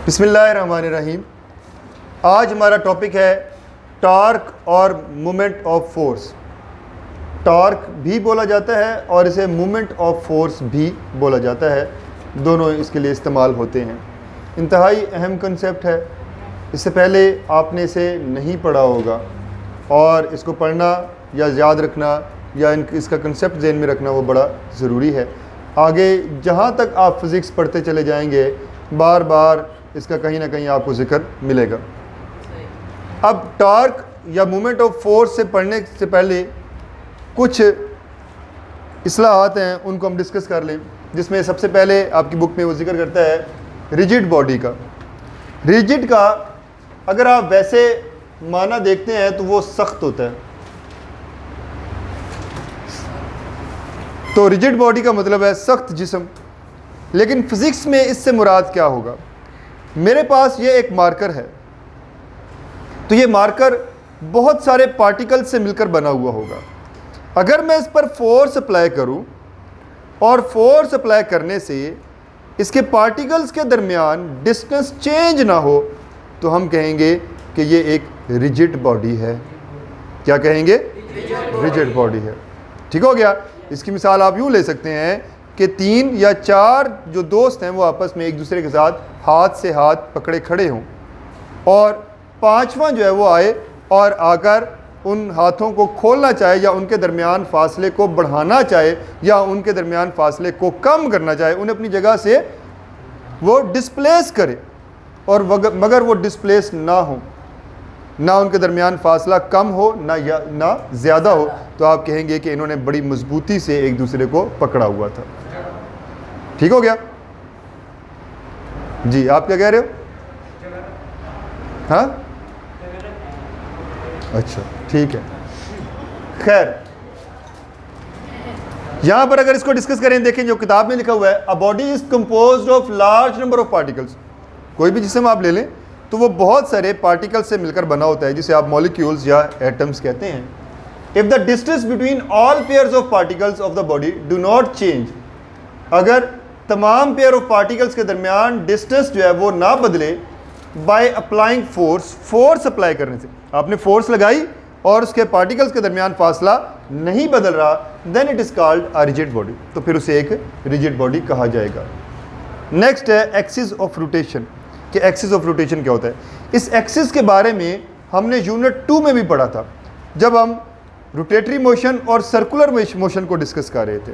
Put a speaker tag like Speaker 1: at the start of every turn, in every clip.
Speaker 1: बिस्मिल्लाहिर्रहमानिर्रहीम। आज हमारा टॉपिक है टॉर्क और मोमेंट ऑफ फोर्स। टॉर्क भी बोला जाता है और इसे मोमेंट ऑफ फोर्स भी बोला जाता है, दोनों इसके लिए इस्तेमाल होते हैं। इंतहाई अहम कंसेप्ट है, इससे पहले आपने इसे नहीं पढ़ा होगा और इसको पढ़ना या याद रखना या इसका कंसेप्ट ज़हन में रखना वो बड़ा ज़रूरी है। आगे जहाँ तक आप फिज़िक्स पढ़ते चले जाएंगे बार बार इसका कहीं ना कहीं आपको ज़िक्र मिलेगा। अब टॉर्क या मोमेंट ऑफ फोर्स से पढ़ने से पहले कुछ इस्लाहात हैं, उनको हम डिस्कस कर लें। जिसमें सबसे पहले आपकी बुक में वो जिक्र करता है रिजिड बॉडी का। रिजिड का अगर आप वैसे माना देखते हैं तो वो सख्त होता है। तो रिजिड बॉडी का मतलब है सख्त जिस्म। लेकिन फिज़िक्स में इससे मुराद क्या होगा? मेरे पास ये एक मार्कर है, तो ये मार्कर बहुत सारे पार्टिकल से मिलकर बना हुआ होगा। अगर मैं इस पर फोर्स अप्लाई करूं और फोर्स अप्लाई करने से इसके पार्टिकल्स के दरमियान डिस्टेंस चेंज ना हो तो हम कहेंगे कि ये एक रिजिड बॉडी है। क्या कहेंगे? रिजिड बॉडी है। ठीक हो गया। इसकी मिसाल आप यूँ ले सकते हैं कि 3 या 4 जो दोस्त हैं वो आपस में एक दूसरे के साथ हाथ से हाथ पकड़े खड़े हों और 5वां जो है वो आए और आकर उन हाथों को खोलना चाहे या उनके दरमियान फासले को बढ़ाना चाहे या उनके दरमियान फासले को कम करना चाहे, उन्हें अपनी जगह से वो डिस्प्लेस करे और मगर वो डिस्प्लेस ना हो, ना उनके दरमियान फासला कम हो ना ज़्यादा हो, तो आप कहेंगे कि इन्होंने बड़ी मजबूती से एक दूसरे को पकड़ा हुआ था। ठीक हो गया जी। आप क्या कह रहे हो? हाँ, अच्छा ठीक है। खैर, यहां पर अगर इसको डिस्कस करें, देखें जो किताब में लिखा हुआ है, a body is composed of large number of particles. कोई भी जिस्म आप ले लें तो वो बहुत सारे पार्टिकल से मिलकर बना होता है, जिसे आप मॉलिक्यूल्स या एटम्स कहते हैं। If the distance between all pairs of particles of the body do not change, अगर तमाम पेयर ऑफ पार्टिकल्स के दरमियान डिस्टेंस जो है वो ना बदले, बाय अप्लाइंग फोर्स अप्लाई करने से, आपने फोर्स लगाई और उसके पार्टिकल्स के दरमियान फासला नहीं बदल रहा, then it is called a rigid body. तो फिर उसे एक रिजिड बॉडी कहा जाएगा। नेक्स्ट है एक्सिस ऑफ रोटेशन। कि एक्सिस ऑफ रोटेशन क्या होता है? इस एक्सिस के बारे में हमने यूनिट 2 में भी पढ़ा था, जब हम रोटेटरी मोशन और सर्कुलर मोशन को डिस्कस कर रहे थे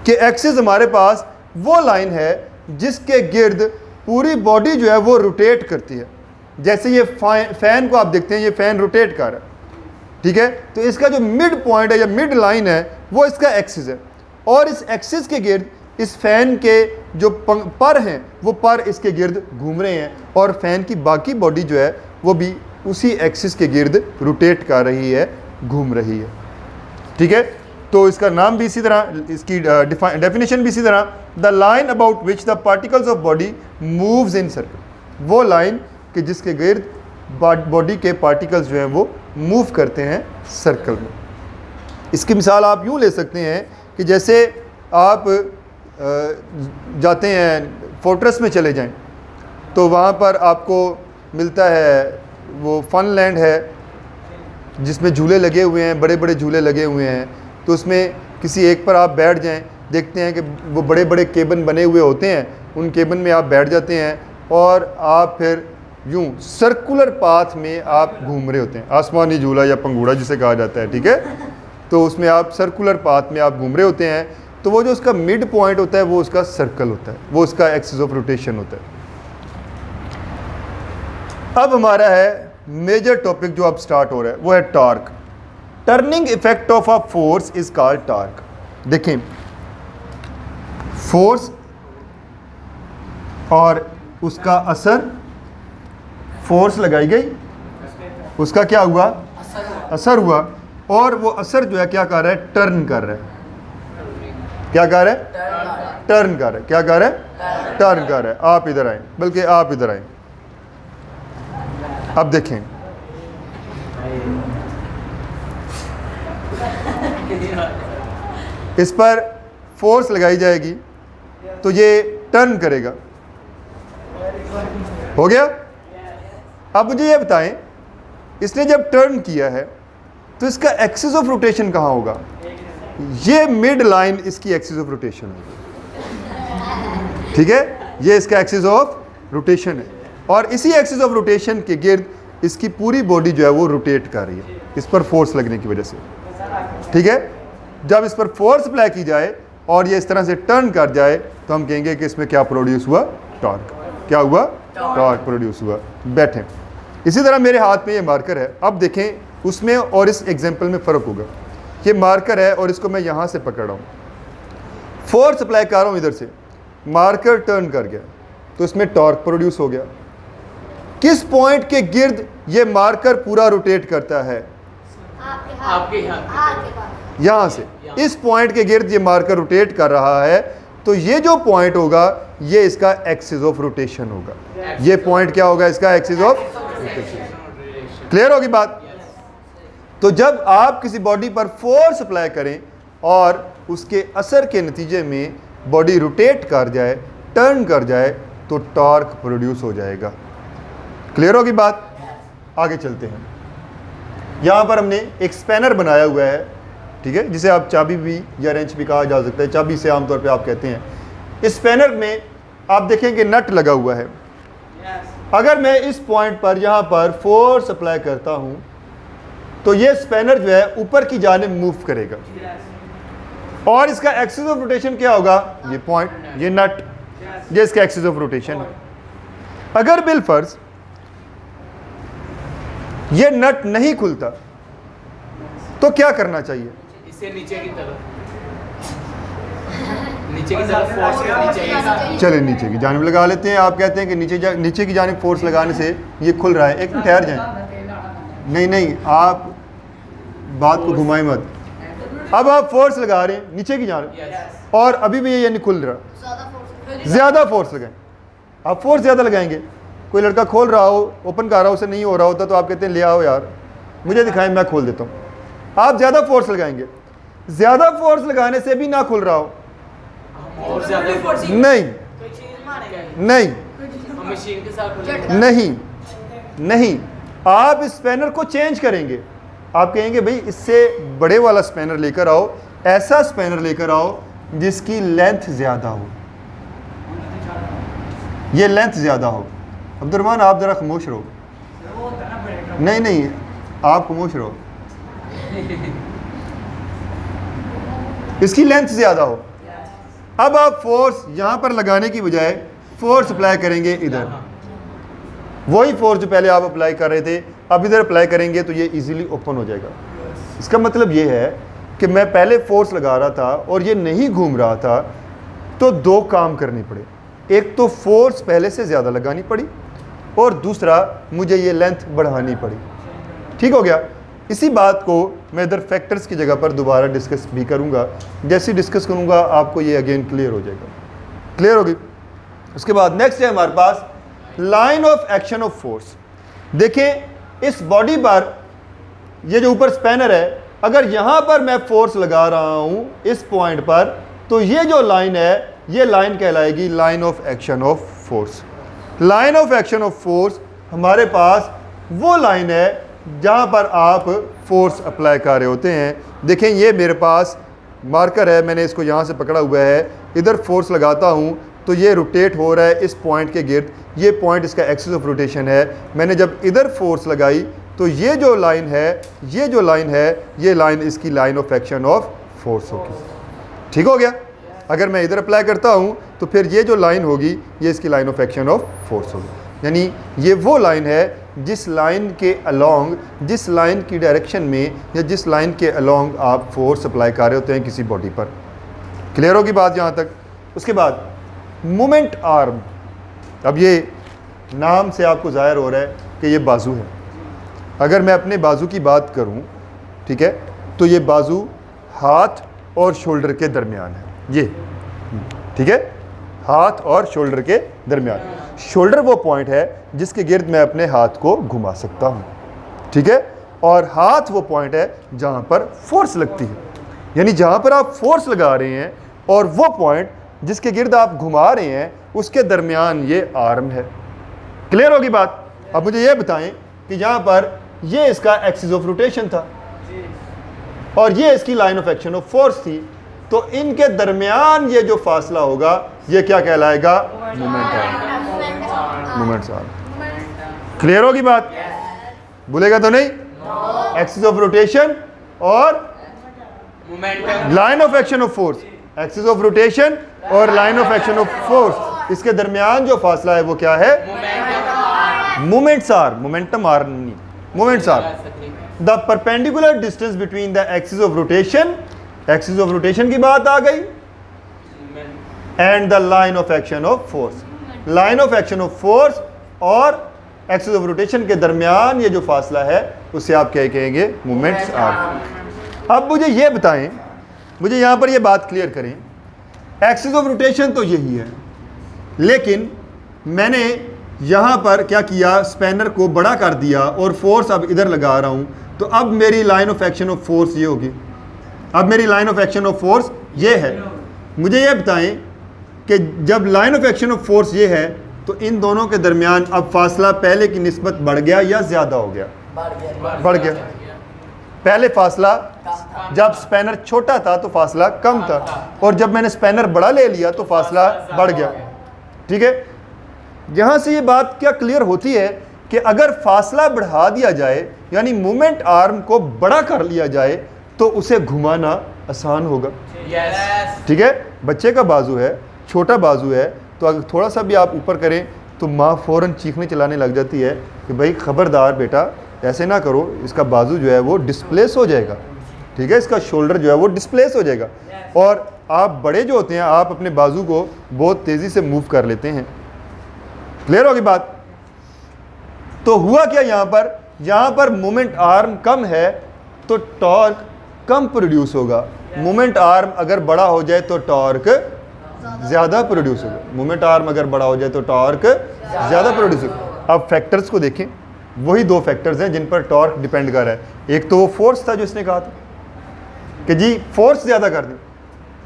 Speaker 1: कि एक्सिस हमारे पास वो लाइन है जिसके गिर्द पूरी बॉडी जो है वो रोटेट करती है। जैसे ये फैन को आप देखते हैं, ये फैन रोटेट कर रहा है, ठीक है। तो इसका जो मिड पॉइंट है या मिड लाइन है वो इसका एक्सिस है, और इस एक्सिस के गिर्द इस फैन के जो पर हैं वो पर इसके गिर्द घूम रहे हैं, और फैन की बाकी बॉडी जो है वो भी उसी एक्सिस के गिर्द रोटेट कर रही है, घूम रही है। ठीक है। तो इसका नाम भी इसी तरह, इसकी डेफिनेशन भी इसी तरह, the line about which the particles of body moves in circle. वो लाइन कि जिसके गिर्द बॉडी के पार्टिकल्स जो हैं वो मूव करते हैं सर्कल में। इसकी मिसाल आप यूँ ले सकते हैं कि जैसे आप जाते हैं फोर्ट्रेस में चले जाएं तो वहाँ पर आपको मिलता है वो फन लैंड है जिसमें झूले लगे हुए हैं, बड़े बड़े झूले लगे हुए हैं। तो उसमें किसी एक पर आप बैठ जाएं, देखते हैं कि वो बड़े बड़े केबिन बने हुए होते हैं, उन केबिन में आप बैठ जाते हैं और आप फिर यूं सर्कुलर पाथ में आप घूम रहे होते हैं। आसमानी झूला या पंगूड़ा जिसे कहा जाता है, ठीक है। तो उसमें आप सर्कुलर पाथ में आप घूम रहे होते हैं, तो वो जो उसका मिड पॉइंट होता है वो उसका सर्कल होता है, वो उसका एक्सिस ऑफ रोटेशन होता है। अब हमारा है मेजर टॉपिक जो अब स्टार्ट हो रहा है, वो है torque. Turning effect of a force is called torque. देखें, फोर्स और उसका असर, फोर्स लगाई गई, उसका क्या हुआ? असर हुआ, और वो असर जो है क्या कर रहा है? टर्न कर रहा है। क्या कर रहा है? टर्न कर रहा है। क्या कर रहा है? टर्न कर रहा है। आप इधर आए, बल्कि आप इधर आए। अब देखें, इस पर फोर्स लगाई जाएगी तो ये टर्न करेगा, हो गया। अब मुझे ये बताएं, इसने जब टर्न किया है तो इसका एक्सिस ऑफ रोटेशन कहाँ होगा? ये मिड लाइन इसकी एक्सिस ऑफ रोटेशन होगी, ठीक है, ये इसका एक्सिस ऑफ रोटेशन है, और इसी एक्सिस ऑफ रोटेशन के गिर्द इसकी पूरी बॉडी जो है वो रोटेट कर रही है इस पर फोर्स लगने की वजह से, ठीक है। जब इस पर फोर्स अप्लाई की जाए और ये इस तरह से टर्न कर जाए तो हम कहेंगे कि इसमें क्या प्रोड्यूस हुआ? टॉर्क। क्या हुआ? टॉर्क प्रोड्यूस हुआ। बैठें। इसी तरह मेरे हाथ में ये मार्कर है, अब देखें उसमें और इस एग्जाम्पल में फ़र्क होगा। ये मार्कर है और इसको मैं यहाँ से पकड़ रहा हूँ, फोर्स अप्लाई कर रहा हूँ इधर से, मार्कर टर्न कर गया तो इसमें टॉर्क प्रोड्यूस हो गया। किस पॉइंट के गिर्द ये मार्कर पूरा रोटेट करता है? यहाँ से इस पॉइंट के गिर्द ये मार्कर रोटेट कर रहा है, तो ये जो पॉइंट होगा ये इसका एक्सिस ऑफ रोटेशन होगा। ये पॉइंट क्या होगा? इसका एक्सिस ऑफ रोटेशन। क्लियर होगी बात? तो जब आप किसी बॉडी पर फोर्स अप्लाई करें और उसके असर के नतीजे में बॉडी रोटेट कर जाए, टर्न कर जाए, तो टॉर्क प्रोड्यूस हो जाएगा। क्लियर होगी बात? आगे चलते हैं। यहाँ पर हमने एक स्पैनर बनाया हुआ है, ठीक है, जिसे आप चाबी भी या रेंच भी कहा जा सकता है, चाबी से आमतौर पे आप कहते हैं। इस स्पैनर में आप देखेंगे नट लगा हुआ है। अगर मैं इस पॉइंट पर यहाँ पर फोर्स अप्लाई करता हूँ तो ये स्पैनर जो है ऊपर की जानिब मूव करेगा, और इसका एक्सिस ऑफ रोटेशन क्या होगा? ये पॉइंट, ये नट, ये इसका एक्सिस ऑफ रोटेशन है। अगर बिलफर्ज ये नट नहीं खुलता तो क्या करना चाहिए?
Speaker 2: इसे नीचे की तरफ फोर्स करनी चाहिए।
Speaker 1: चले नीचे की जानिब लगा लेते हैं। आप कहते हैं कि नीचे की जानिब फोर्स लगाने से ये खुल रहा है। एक मिनट ठहर जाएं। नहीं, आप बात को घुमाएं मत। अब आप फोर्स लगा रहे हैं नीचे की जानिब और अभी भी ये नहीं खुल रहा। ज़्यादा फोर्स लगाएं। आप फोर्स ज़्यादा लगाएंगे, कोई लड़का खोल रहा हो, ओपन कर रहा हो, उसे नहीं हो रहा होता तो आप कहते हैं ले आओ यार मुझे दिखाएं, मैं खोल देता हूँ। आप ज़्यादा फोर्स लगाएंगे, ज़्यादा फोर्स लगाने से भी ना खुल रहा हो, नहीं, आप इस स्पैनर को चेंज करेंगे। आप कहेंगे भाई इससे बड़े वाला स्पैनर लेकर आओ, ऐसा स्पैनर लेकर आओ जिसकी लेंथ ज़्यादा हो, ये लेंथ ज़्यादा हो। अब्दुर्रहमान आप ज़रा खामोश रहो। नहीं, आप खामोश रहो। इसकी लेंथ ज़्यादा हो। अब आप फोर्स यहाँ पर लगाने की बजाय फोर्स अप्लाई करेंगे इधर, वही फोर्स जो पहले आप अप्लाई कर रहे थे अब इधर अप्लाई करेंगे तो ये इजीली ओपन हो जाएगा। इसका मतलब ये है कि मैं पहले फोर्स लगा रहा था और ये नहीं घूम रहा था, तो दो काम करने पड़े। एक तो फोर्स पहले से ज़्यादा लगानी पड़ी और दूसरा मुझे ये लेंथ बढ़ानी पड़ी। ठीक हो गया? इसी बात को मैं इधर फैक्टर्स की जगह पर दोबारा डिस्कस भी करूँगा। जैसे डिस्कस करूँगा आपको ये अगेन क्लियर हो जाएगा। क्लियर होगी? उसके बाद नेक्स्ट है हमारे पास line of action of force. देखें इस बॉडी पर ये जो ऊपर स्पैनर है, अगर यहाँ पर मैं फोर्स लगा रहा हूँ इस पॉइंट पर, तो ये जो लाइन है ये लाइन कहलाएगी line of action of force. Line of action of force हमारे पास वो लाइन है जहाँ पर आप फोर्स अप्लाई कर रहे होते हैं। देखें ये मेरे पास मार्कर है, मैंने इसको यहाँ से पकड़ा हुआ है, इधर फोर्स लगाता हूँ तो ये रोटेट हो रहा है इस पॉइंट के गिर्द, ये पॉइंट इसका एक्सिस ऑफ रोटेशन है। मैंने जब इधर फोर्स लगाई तो ये जो लाइन है, ये लाइन इसकी line of action of force होगी। ठीक हो गया? अगर मैं इधर अप्लाई करता हूँ तो फिर ये जो लाइन होगी ये इसकी line of action of force होगी। यानी ये वो लाइन है जिस लाइन के अलोंग, जिस लाइन की डायरेक्शन में या जिस लाइन के अलोंग आप फोर्स अप्लाई कर रहे होते हैं किसी बॉडी पर। क्लियर होगी बात यहाँ तक? उसके बाद मोमेंट आर्म। अब ये नाम से आपको ज़ाहिर हो रहा है कि ये बाजू है। अगर मैं अपने बाजू की बात करूं, ठीक है, तो ये बाजू हाथ और शोल्डर के दरमियान है, ये ठीक है, हाथ और शोल्डर के दरमियान। शोल्डर वो पॉइंट है जिसके गिर्द मैं अपने हाथ को घुमा सकता हूं, ठीक है, और हाथ वो पॉइंट है जहां पर फोर्स लगती है। यानी जहां पर आप फोर्स लगा रहे हैं और वो पॉइंट जिसके गिर्द आप घुमा रहे हैं उसके दरमियान ये आर्म है। क्लियर होगी बात? अब मुझे ये बताएं कि यहाँ पर ये इसका एक्सिस ऑफ रोटेशन था और ये इसकी line of action of force थी, तो इनके दरमियान ये जो फासला होगा ये क्या कहलाएगा? Moment arm. Moment arm. Clear होगी बात? भूलेगा तो नहीं? एक्सिस ऑफ रोटेशन और
Speaker 2: momentum
Speaker 1: line of action of force, axis of rotation और line of action of force, इसके दरमियान जो फासला है वो क्या है? Moments arm. मोमेंटम आर्म नहीं, moments arm. The perpendicular distance between the axis of rotation, axis of rotation की बात आ गई, and the line of action of force, line of action of force और एक्सिस ऑफ रोटेशन के दरमियान ये जो फासला है उसे आप क्या कहेंगे? Moments arm. अब मुझे ये बताएं, मुझे यहाँ पर ये बात क्लियर करें, एक्सिस ऑफ रोटेशन तो यही है, लेकिन मैंने यहाँ पर क्या किया? स्पैनर को बड़ा कर दिया और फोर्स अब इधर लगा रहा हूँ, तो अब मेरी line of action of force ये होगी। अब मेरी line of action of force ये है। मुझे ये बताएं कि जब line of action of force ये है तो इन दोनों के दरमियान अब फासला पहले की निस्बत बढ़ गया या ज़्यादा हो गया? बढ़ गया। पहले फासला जब स्पैनर छोटा था तो फासला कम था, और जब मैंने स्पैनर बड़ा ले लिया तो फासला बढ़ गया। ठीक है, यहाँ से ये बात क्या क्लियर होती है कि अगर फासला बढ़ा दिया जाए, यानी मोमेंट आर्म को बड़ा कर लिया जाए, तो उसे घुमाना आसान होगा। ठीक है, बच्चे का बाजू है, छोटा बाजू है, तो अगर थोड़ा सा भी आप ऊपर करें तो माँ फ़ौरन चीखने चलाने लग जाती है कि भाई खबरदार बेटा, ऐसे ना करो, इसका बाजू जो है वो डिस्प्लेस हो जाएगा। ठीक है, इसका शोल्डर जो है वो डिस्प्लेस हो जाएगा। और आप बड़े जो होते हैं, आप अपने बाजू को बहुत तेज़ी से मूव कर लेते हैं। क्लियर होगी बात? तो हुआ क्या यहाँ पर मोमेंट आर्म कम है तो टॉर्क कम प्रोड्यूस होगा। मोमेंट आर्म अगर बड़ा हो जाए तो टॉर्क ज़्यादा प्रोड्यूस होगा। मोमेंट आर्म अगर बड़ा हो जाए तो टॉर्क ज़्यादा प्रोड्यूस होगा। अब फैक्टर्स को देखें, वही दो फैक्टर्स हैं जिन पर टॉर्क डिपेंड कर रहा है। एक तो वो फोर्स था जो इसने कहा था कि जी फोर्स ज़्यादा कर दें।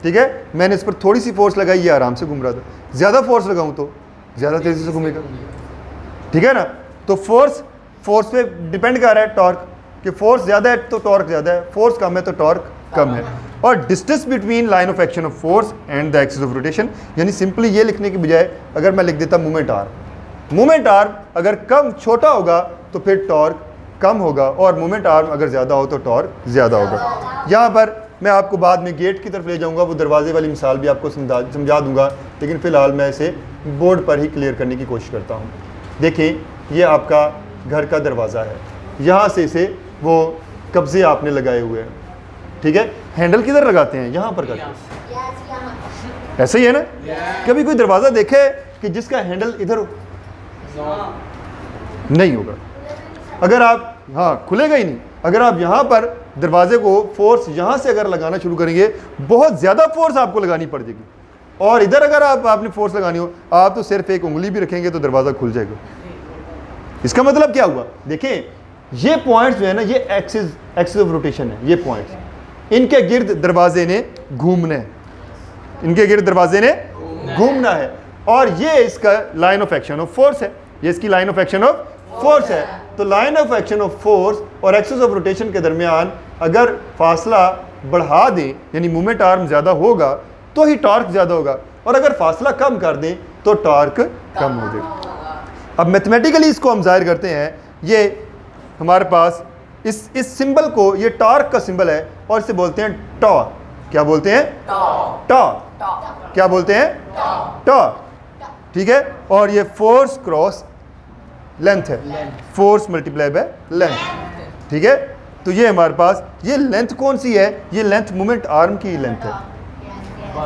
Speaker 1: ठीक है, मैंने इस पर थोड़ी सी फोर्स लगाई, ये आराम से घूम रहा था। ज़्यादा फोर्स लगाऊं तो ज़्यादा तेज़ी से घूमेगा। ठीक है ना, तो फोर्स पे डिपेंड कर रहा है टॉर्क, कि फोर्स ज़्यादा है तो टॉर्क ज़्यादा है, फोर्स कम है तो टॉर्क कम है। और distance between line of action of force and the axis of rotation, यानी सिंपली ये लिखने की बजाय अगर मैं लिख देता मोमेंट आर्म, मोमेंट आर्म अगर कम छोटा होगा तो फिर टॉर्क कम होगा, और मोमेंट आर्म अगर ज़्यादा हो तो टॉर्क ज़्यादा होगा। यहाँ पर मैं आपको बाद में गेट की तरफ ले जाऊँगा, वो दरवाजे वाली मिसाल भी आपको समझा दूँगा, लेकिन फ़िलहाल मैं इसे बोर्ड पर ही क्लियर करने की कोशिश करता हूँ। देखें, ये आपका घर का दरवाज़ा है, यहाँ से इसे वो कब्जे आपने लगाए हुए हैं। ठीक है, हैंडल किधर लगाते हैं? यहाँ पर करते हैं। ऐसे ही है ना? कभी कोई दरवाज़ा देखे कि जिसका हैंडल इधर नहीं होगा? अगर आप, हाँ, खुलेगा ही नहीं। अगर आप यहाँ पर दरवाजे को फोर्स यहाँ से अगर लगाना शुरू करेंगे, बहुत ज़्यादा फोर्स आपको लगानी पड़ जाएगी, और इधर अगर आपने फोर्स लगानी हो, आप तो सिर्फ एक उंगली भी रखेंगे तो दरवाज़ा खुल जाएगा। इसका मतलब क्या हुआ? देखें, ये पॉइंट्स जो है ना, ये एक्सिस ऑफ रोटेशन है। ये पॉइंट्स, इनके गिर्द दरवाजे ने घूमना है, इनके गिर्द दरवाजे ने घूमना है, और ये इसका line of action of force है। ये इसकी line of action of force है। तो line of action of force और एक्सिस ऑफ रोटेशन के दरमियान अगर फासला बढ़ा दें, यानी मूवमेंट आर्म ज़्यादा होगा तो ही टॉर्क ज़्यादा होगा, और अगर फासला कम कर दें तो टॉर्क कम हो जाएगा। अब मैथमेटिकली इसको हम जाहिर करते हैं। ये हमारे पास इस सिंबल को, ये टॉर्क का सिंबल है, और इसे बोलते हैं टॉ। क्या बोलते हैं? टॉ। क्या बोलते हैं? टॉ। ठीक है, और ये फोर्स क्रॉस लेंथ है, फोर्स मल्टीप्लाई बाय लेंथ। ठीक है, तो ये हमारे पास ये लेंथ कौन सी है? ये लेंथ मोमेंट आर्म की लेंथ है,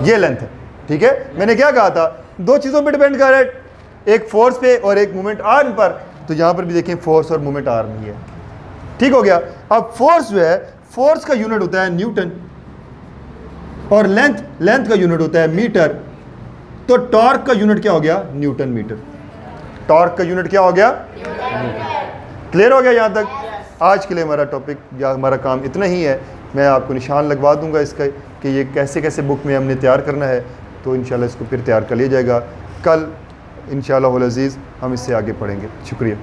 Speaker 1: ये लेंथ है। ठीक है, मैंने क्या कहा था? दो चीज़ों पे डिपेंड कर रहा है, एक फोर्स पे और एक मोमेंट आर्म पर। तो यहाँ पर भी देखें, फोर्स और मोमेंट आर्म ही है। ठीक हो गया। अब फोर्स जो है, फोर्स का यूनिट होता है न्यूटन, और लेंथ का यूनिट होता है मीटर। तो टॉर्क का यूनिट क्या हो गया? Newton metre. टॉर्क का यूनिट क्या हो गया? क्लियर हो गया यहाँ तक? आज के लिए हमारा टॉपिक या हमारा काम इतना ही है। मैं आपको निशान लगवा दूंगा इसका कि ये कैसे कैसे बुक में हमने तैयार करना है, तो इंशाल्लाह इसको फिर तैयार कर लिया जाएगा। कल इंशाअल्लाह अज़ीज़ हम इससे आगे पढ़ेंगे। शुक्रिया।